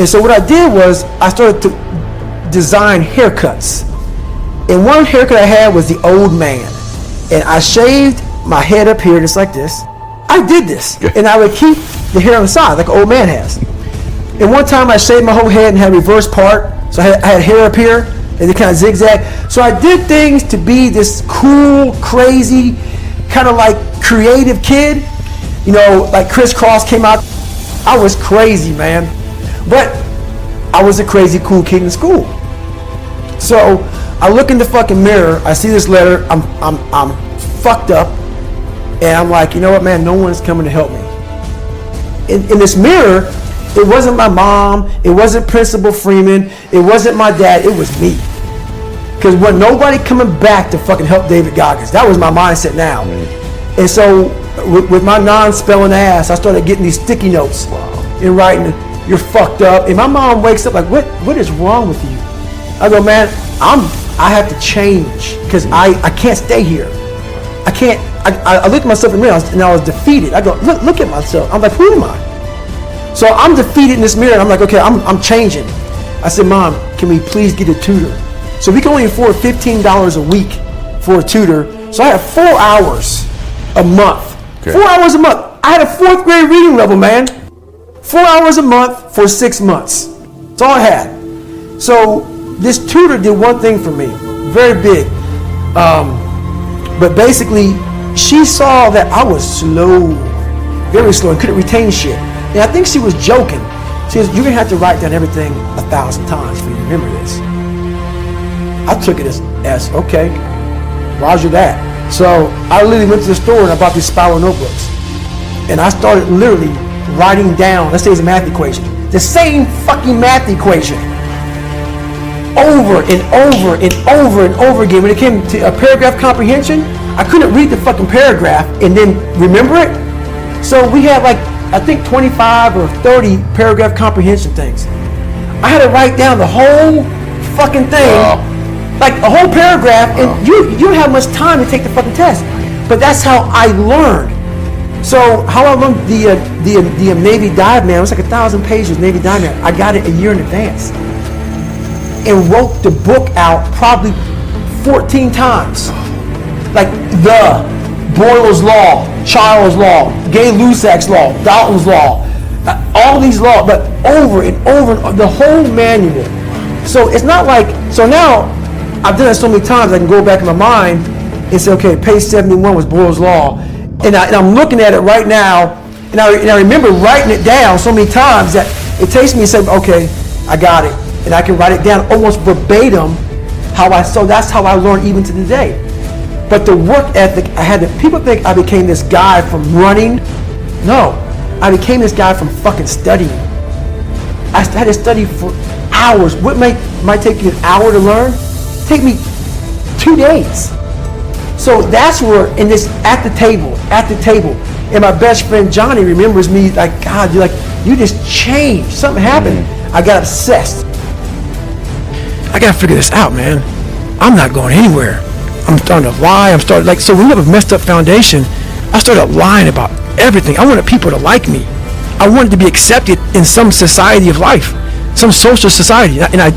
And so what I did was I started to design haircuts. And one haircut I had was the old man. And I shaved my head up here just like this. I did this. And I would keep the hair on the side like an old man has. And one time I shaved my whole head and had a reverse part. So I had hair up here and it kind of zigzag. So I did things to be this cool, crazy, kind of like creative kid. You know, like Crisscross came out. I was crazy, man. But I was a crazy cool kid in school. So I look in the fucking mirror, I see this letter, I'm fucked up, and I'm like, you know what, man, no one's coming to help me. In this mirror, it wasn't my mom, it wasn't Principal Freeman, it wasn't my dad, it was me. Because wasn't nobody coming back to fucking help David Goggins. That was my mindset now. And so with my non-spelling ass, I started getting these sticky notes and writing, you're fucked up. And my mom wakes up like, what is wrong with you? I go, man, I have to change because I can't stay here. I can't. I looked at myself in the mirror and I was defeated. I go, look at myself. I'm like, who am I? So I'm defeated in this mirror. And I'm like, okay, I'm changing. I said, Mom, can we please get a tutor? So we can only afford $15 a week for a tutor. So I had 4 hours a month. Okay. 4 hours a month. I had a 4th grade reading level, man. 4 hours a month for 6 months. That's all I had. So this tutor did one thing for me, very big. But basically, she saw that I was slow, very slow, and couldn't retain shit. And I think she was joking. She says, you're gonna have to write down everything 1,000 times for you to remember this. I took it as okay, roger that. So I literally went to the store and I bought these spiral notebooks. And I started literally writing down, let's say it's a math equation, the same fucking math equation over and over and over and over again. When it came to a paragraph comprehension, I couldn't read the fucking paragraph and then remember it. So we had like, I think 25 or 30 paragraph comprehension things. I had to write down the whole fucking thing, like a whole paragraph, and you don't have much time to take the fucking test. But that's how I learned. So how I learned the Navy Dive Man, it was like 1,000 pages, Navy Dive Man. I got it a year in advance and wrote the book out probably 14 times. Like the Boyle's Law, Charles Law, Gay-Lussac's Law, Dalton's Law, all these laws, but over and over, the whole manual. So it's not like, so now I've done it so many times I can go back in my mind and say, okay, page 71 was Boyle's Law. And I'm looking at it right now, and I remember writing it down so many times that it takes me and say, okay, I got it. And I can write it down almost verbatim so that's how I learned even to today. But the work ethic, people think I became this guy from running. No, I became this guy from fucking studying. I had to study for hours. What might take you an hour to learn, take me 2 days. So that's where, at the table, and my best friend Johnny remembers me like, God, you just changed. Something happened. I got obsessed. I gotta figure this out, man. I'm not going anywhere. I'm starting to lie. So when you have a messed up foundation, I started lying about everything. I wanted people to like me. I wanted to be accepted in some society of life, some social society. And I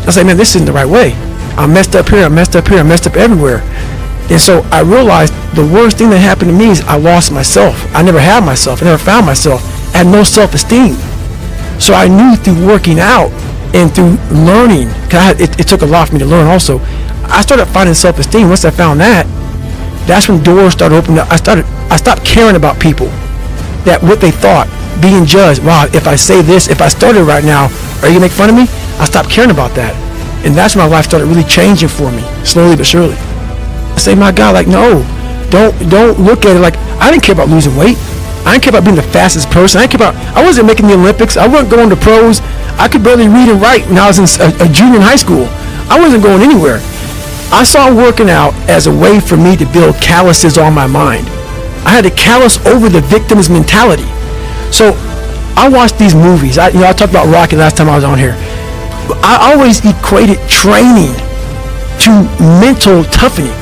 was like, man, this isn't the right way. I messed up here, I messed up here, I messed up everywhere. And so I realized the worst thing that happened to me is I lost myself. I never had myself. I never found myself. I had no self-esteem. So I knew through working out and through learning, because it took a lot for me to learn also, I started finding self-esteem. Once I found that, that's when doors started opening up. I stopped caring about people, that what they thought, being judged. Wow, if I say this, if I started right now, are you gonna make fun of me? I stopped caring about that. And that's when my life started really changing for me, slowly but surely. I say, my God, like, no, don't look at it like, I didn't care about losing weight. I didn't care about being the fastest person. I wasn't making the Olympics. I wasn't going to pros. I could barely read and write when I was a junior in high school. I wasn't going anywhere. I saw working out as a way for me to build calluses on my mind. I had to callous over the victim's mentality. So I watched these movies. I talked about Rocky last time I was on here. I always equated training to mental toughening.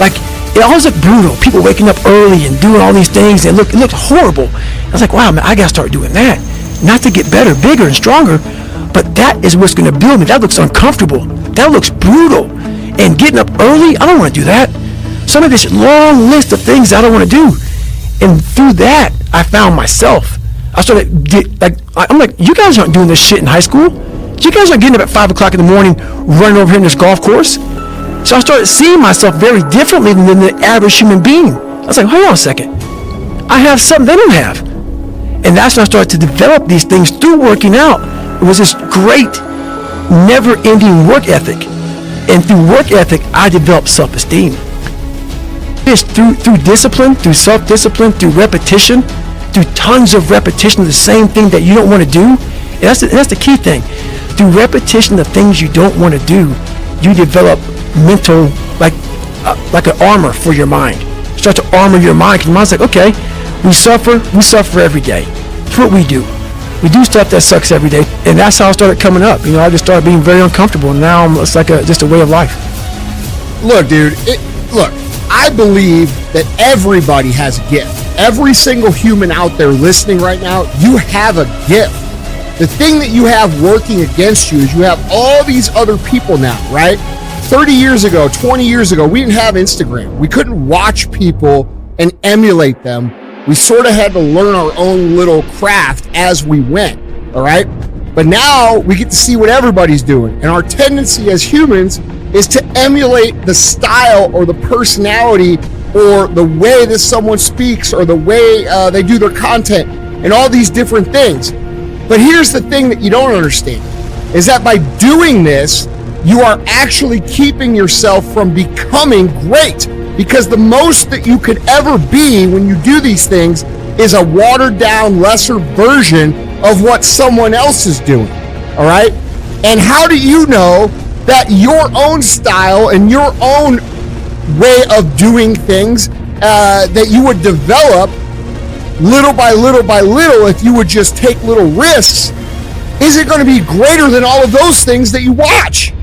Like, it always looked brutal. People waking up early and doing all these things, and it looked horrible. I was like, wow, man, I gotta start doing that. not to get better, bigger, and stronger, but that is what's going to build me. That looks uncomfortable. That looks brutal. And getting up early, I don't want to do that. Some of this long list of things I don't want to do. And through that, I found myself. I started, I'm like, you guys aren't doing this shit in high school. You guys aren't getting up at 5 o'clock in the morning, running over here in this golf course. So I started seeing myself very differently than the average human being. I was like, hold on a second. I have something they don't have. And that's when I started to develop these things through working out. It was this great, never-ending work ethic. And through work ethic, I developed self-esteem. It's through discipline, through self-discipline, through repetition, through tons of repetition of the same thing that you don't want to do. And that's the key thing. Through repetition of things you don't want to do, you develop mental, like an armor for your mind. You start to armor your mind, because your mind's like, okay, we suffer every day. That's what we do. We do stuff that sucks every day, and that's how I started coming up. I just started being very uncomfortable, and now it's like just a way of life. Look, dude, I believe that everybody has a gift. Every single human out there listening right now, you have a gift. The thing that you have working against you is you have all these other people now, right? 30 years ago, 20 years ago, we didn't have Instagram. We couldn't watch people and emulate them. We sort of had to learn our own little craft as we went, all right? But now we get to see what everybody's doing. And our tendency as humans is to emulate the style or the personality or the way that someone speaks or the way they do their content and all these different things. But here's the thing that you don't understand, is that by doing this, you are actually keeping yourself from becoming great. Because the most that you could ever be when you do these things is a watered down, lesser version of what someone else is doing, all right? And how do you know that your own style and your own way of doing things that you would develop little by little by little if you would just take little risks, is it going to be greater than all of those things that you watch,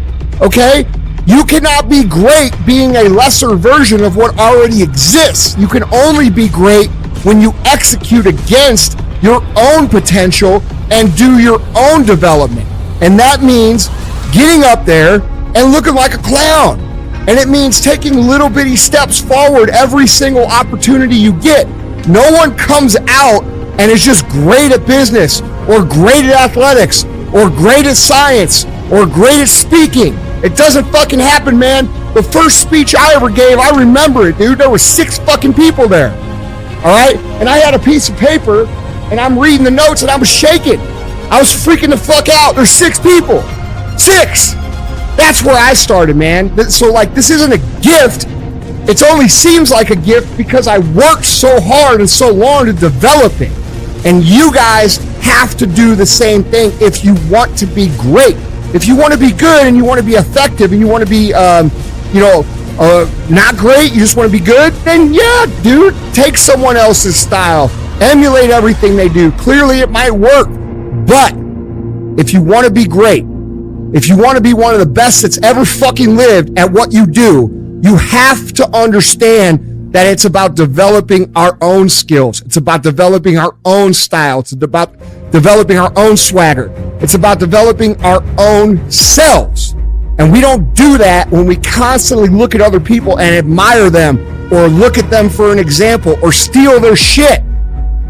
okay? You cannot be great being a lesser version of what already exists. You can only be great when you execute against your own potential and do your own development. And that means getting up there and looking like a clown. And it means taking little bitty steps forward every single opportunity you get. No one comes out and is just great at business or great at athletics or great at science or great at speaking. It doesn't fucking happen, man. The first speech I ever gave, I remember it, dude. There were 6 fucking people there. All right? And I had a piece of paper, and I'm reading the notes, and I was shaking. I was freaking the fuck out. There's 6 people. 6! That's where I started, man. So, this isn't a gift. It only seems like a gift because I worked so hard and so long to develop it. And you guys have to do the same thing if you want to be great. If you want to be good and you want to be effective and you want to be, not great, you just want to be good, then yeah, dude, take someone else's style. Emulate everything they do. Clearly it might work. But if you want to be great, if you want to be one of the best that's ever fucking lived at what you do, you have to understand that it's about developing our own skills. It's about developing our own style. It's about developing our own swagger. It's about developing our own selves. And we don't do that when we constantly look at other people and admire them or look at them for an example or steal their shit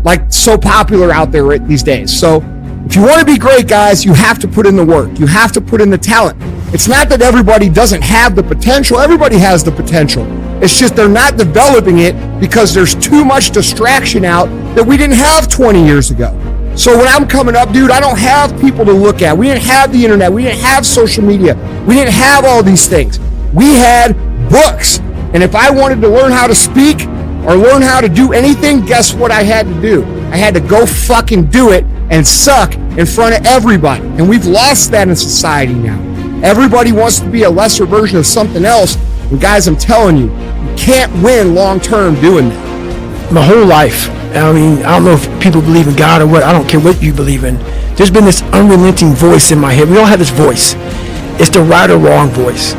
like so popular out there these days. So if you want to be great, guys, you have to put in the work. You have to put in the talent. It's not that everybody doesn't have the potential. Everybody has the potential. It's just they're not developing it because there's too much distraction out that we didn't have 20 years ago. So when I'm coming up, dude, I don't have people to look at. We didn't have the internet. We didn't have social media. We didn't have all these things. We had books. And if I wanted to learn how to speak or learn how to do anything, guess what I had to do? I had to go fucking do it and suck in front of everybody. And we've lost that in society now. Everybody wants to be a lesser version of something else. And guys, I'm telling you, you can't win long term doing that. My whole life, I mean, I don't know if people believe in God or what. I don't care what you believe in. There's been this unrelenting voice in my head. We all have this voice. It's the right or wrong voice.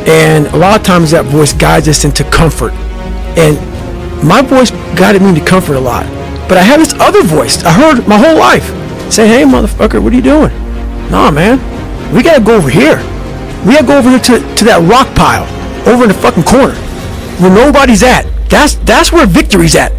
And a lot of times that voice guides us into comfort. And my voice guided me into comfort a lot. But I have this other voice I heard my whole life. Say, hey, motherfucker, what are you doing? Nah, man, we gotta go over here. We gotta go over here to that rock pile over in the fucking corner where nobody's at. That's where victory's at.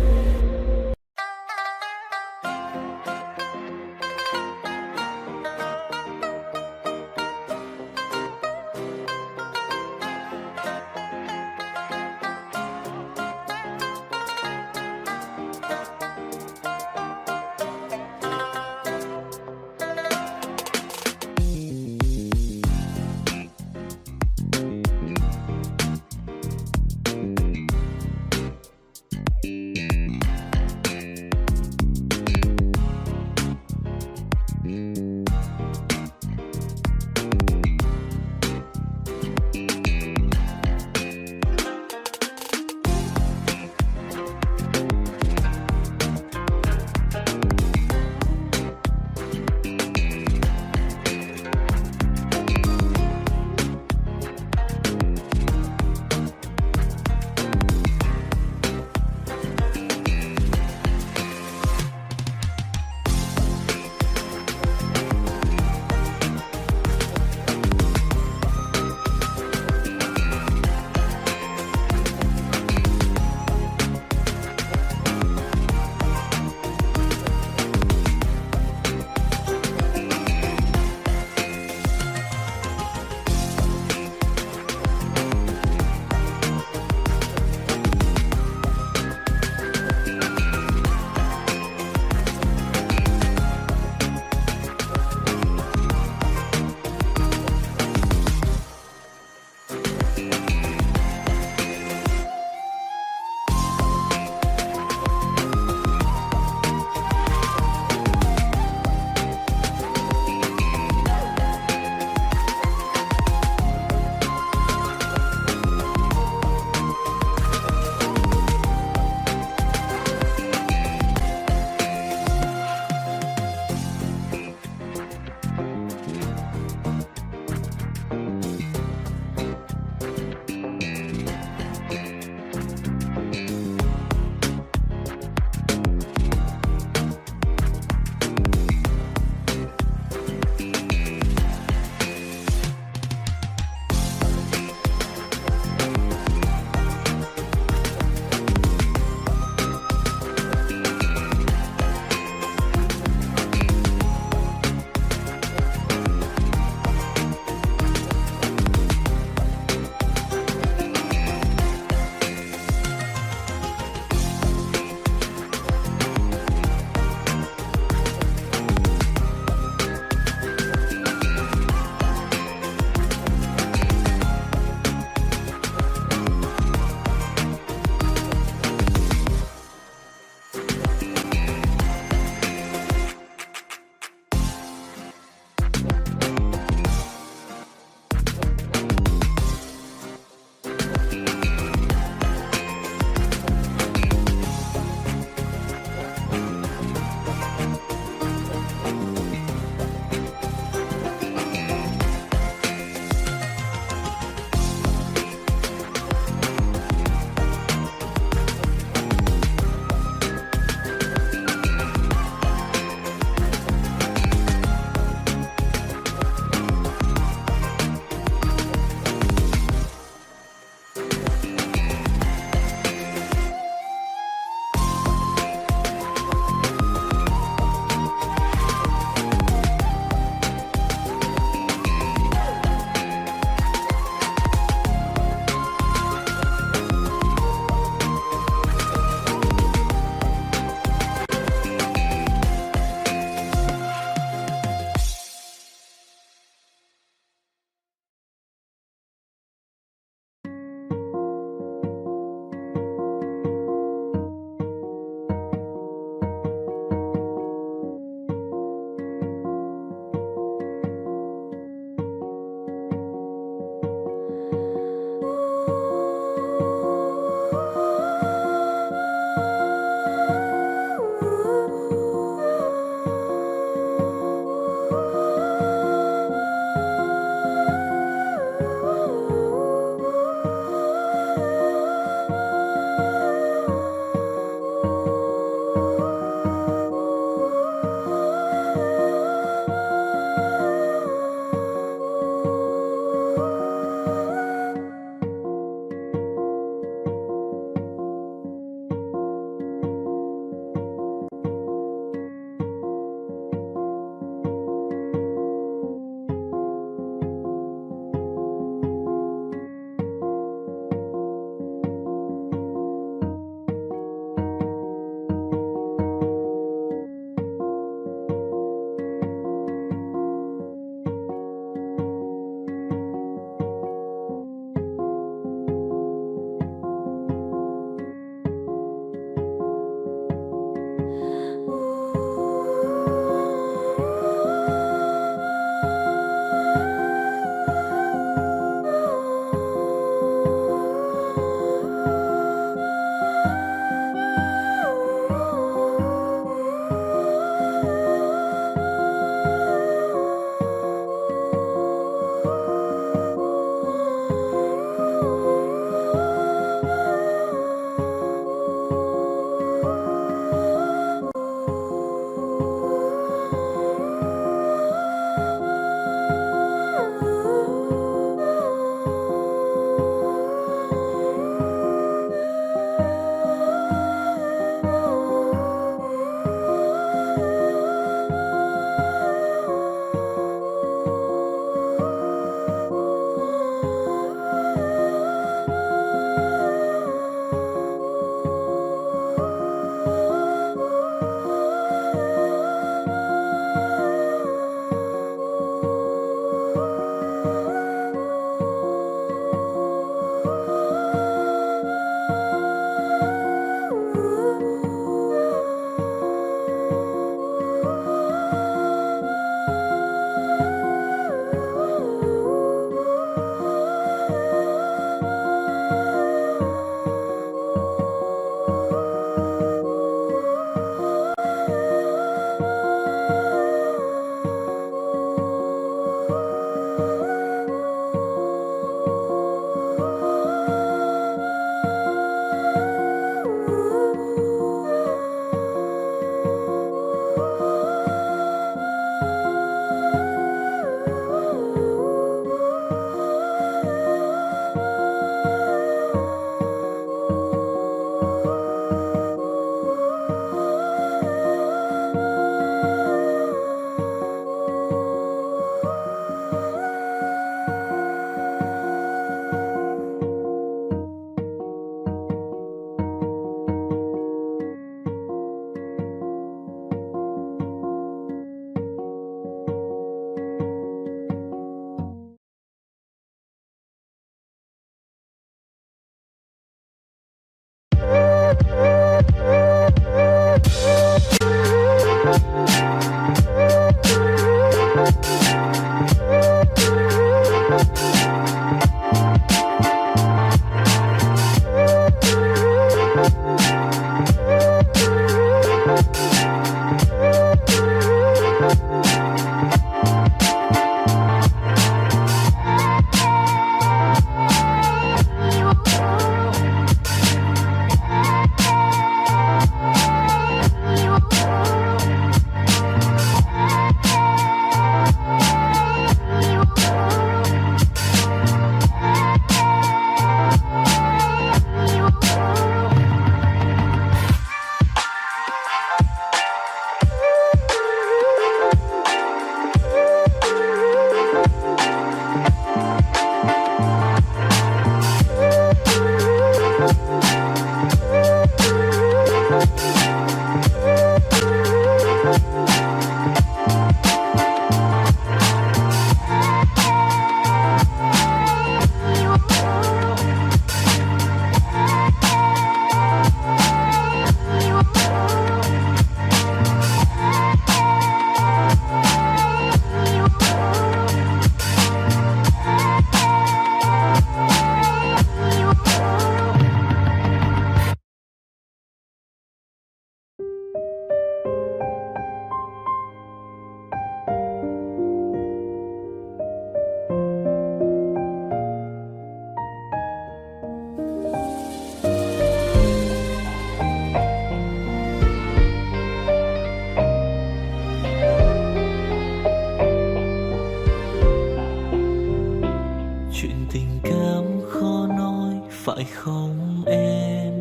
phải không em?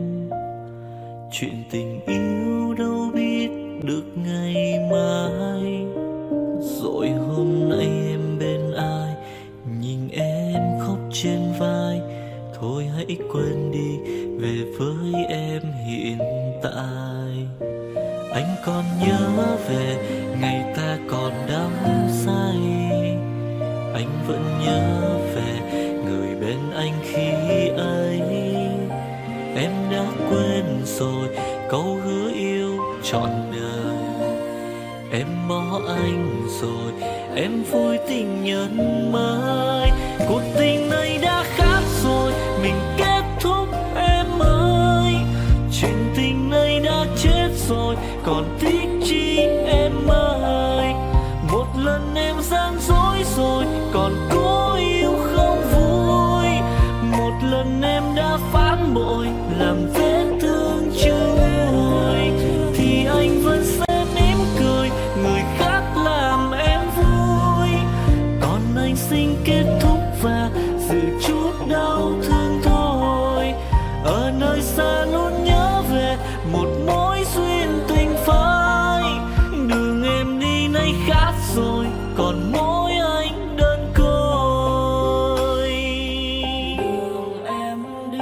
Chuyện tình yêu đâu biết được ngày mai. Rồi hôm nay em bên ai, nhìn em khóc trên vai. Thôi hãy quên đi, về với em hiện tại. Anh còn nhớ về ngày ta còn đắm say. Anh vẫn nhớ về người bên anh khi ấy. Em đã quên rồi câu hứa yêu trọn đời. Em bỏ anh rồi, em vui tình nhân mới. Cuộc tình này đã khác rồi, mình kết thúc em ơi. Chuyện tình này đã chết rồi, còn tiếc chi em ơi. Một lần em gian dối rồi, còn cố yêu không vui. Một lần em đã phản bội, làm vết thương chưa nguôi. Thì anh vẫn sẽ mỉm cười, người khác làm em vui. Còn anh xin kết thúc và giữ chút đau thương thôi. Ở nơi xa luôn nhớ về một mối duyên tình phai. Đường em đi nay khác rồi, còn mỗi anh đơn côi. Đường em đi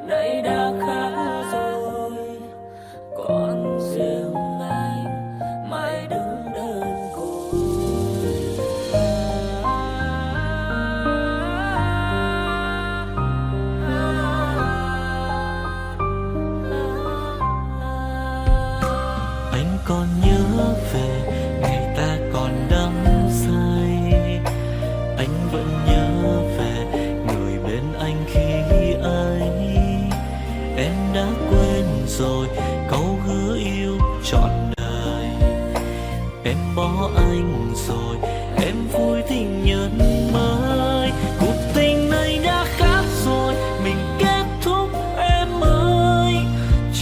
nay đã khác rồi, còn riêng anh mãi đứng đơn côi. Anh còn nhớ về ngày ta còn đắm say. Anh vẫn nhớ về người bên anh khi ấy. Em đã quên rồi câu hứa yêu trọn đời. Em bỏ anh rồi, em vui tình nhân mới. Cuộc tình này đã khác rồi, mình kết thúc em ơi.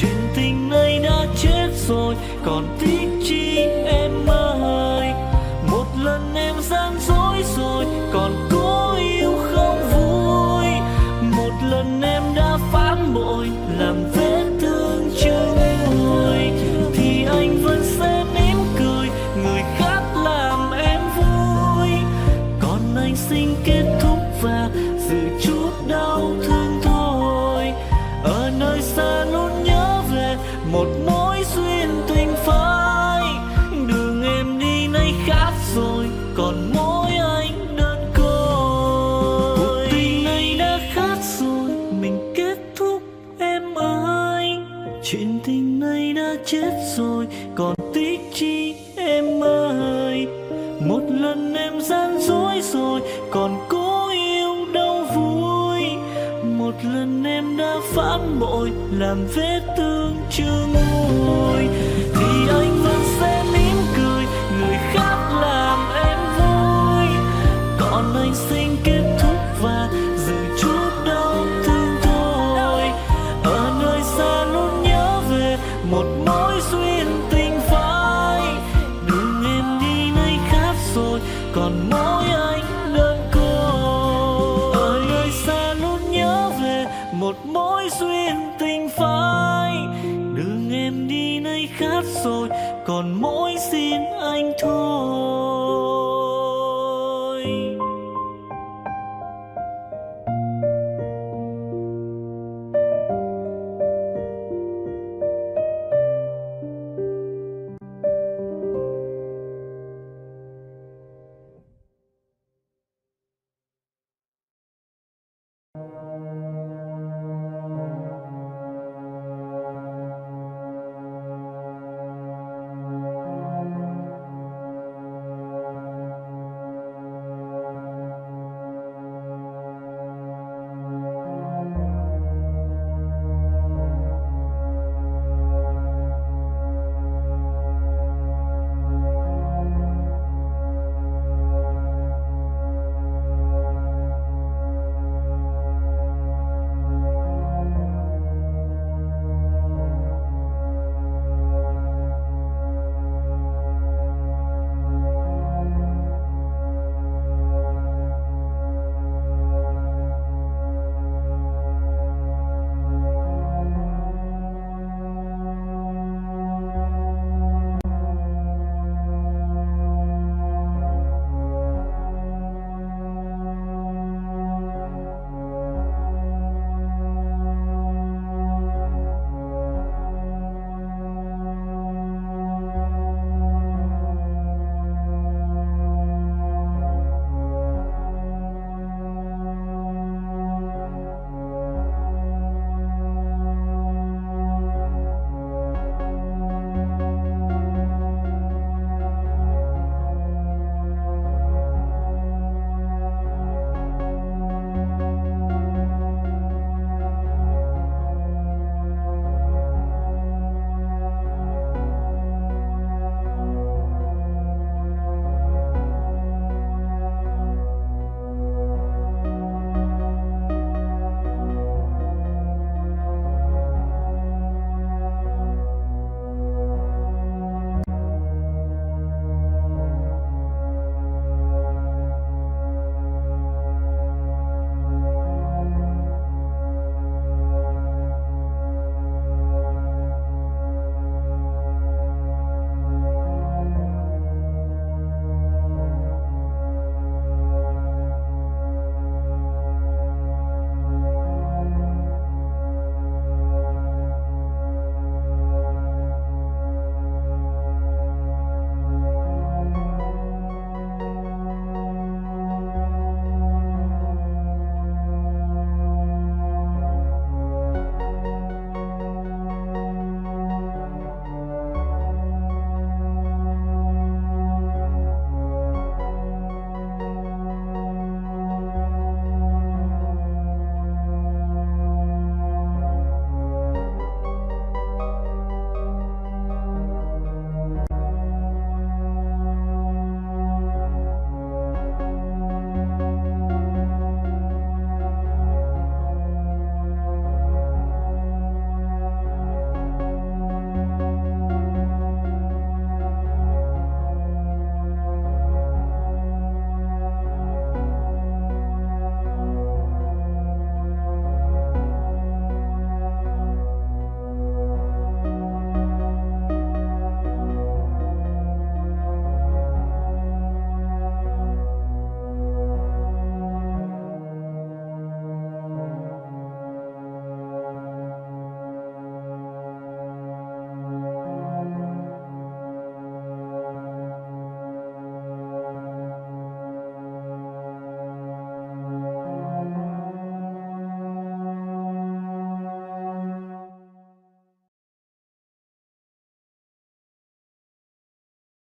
Chuyện tình này đã chết rồi, còn tiếc chi em ơi. Một lần em gian dối rồi, còn cố yêu không vui. Một lần em đã phản bội, làm vết thương chưa nguôi. Thì anh vẫn sẽ mỉm cười, người khác làm em vui. Còn anh xin kết thúc và giữ chút đau thương thôi. Ở nơi xa luôn nhớ về một mối duyên tình phai. Đường em đi nay khác rồi, còn mỗi anh đơn côi. Cuộc tình này đã khác rồi, mình kết thúc em ơi. Chuyện tình này đã chết rồi, còn tiếc chi em ơi. Một lần em gian dối rồi, còn cố yêu đâu vui. Một lần em đã phản bội, làm vết thương chưa nguôi. Thì anh vẫn sẽ mỉm cười, người khác làm em vui. Còn anh xin kết thúc và giữ chút đau thương thôi. Ở nơi xa luôn nhớ về một mối duyên tình phai. Đường em đi nay khác rồi, còn mỗi anh đơn côi. Ở nơi xa luôn nhớ về một mối duyên tình phai. Đường em đi nay khác rồi, còn mỗi xin anh thôi.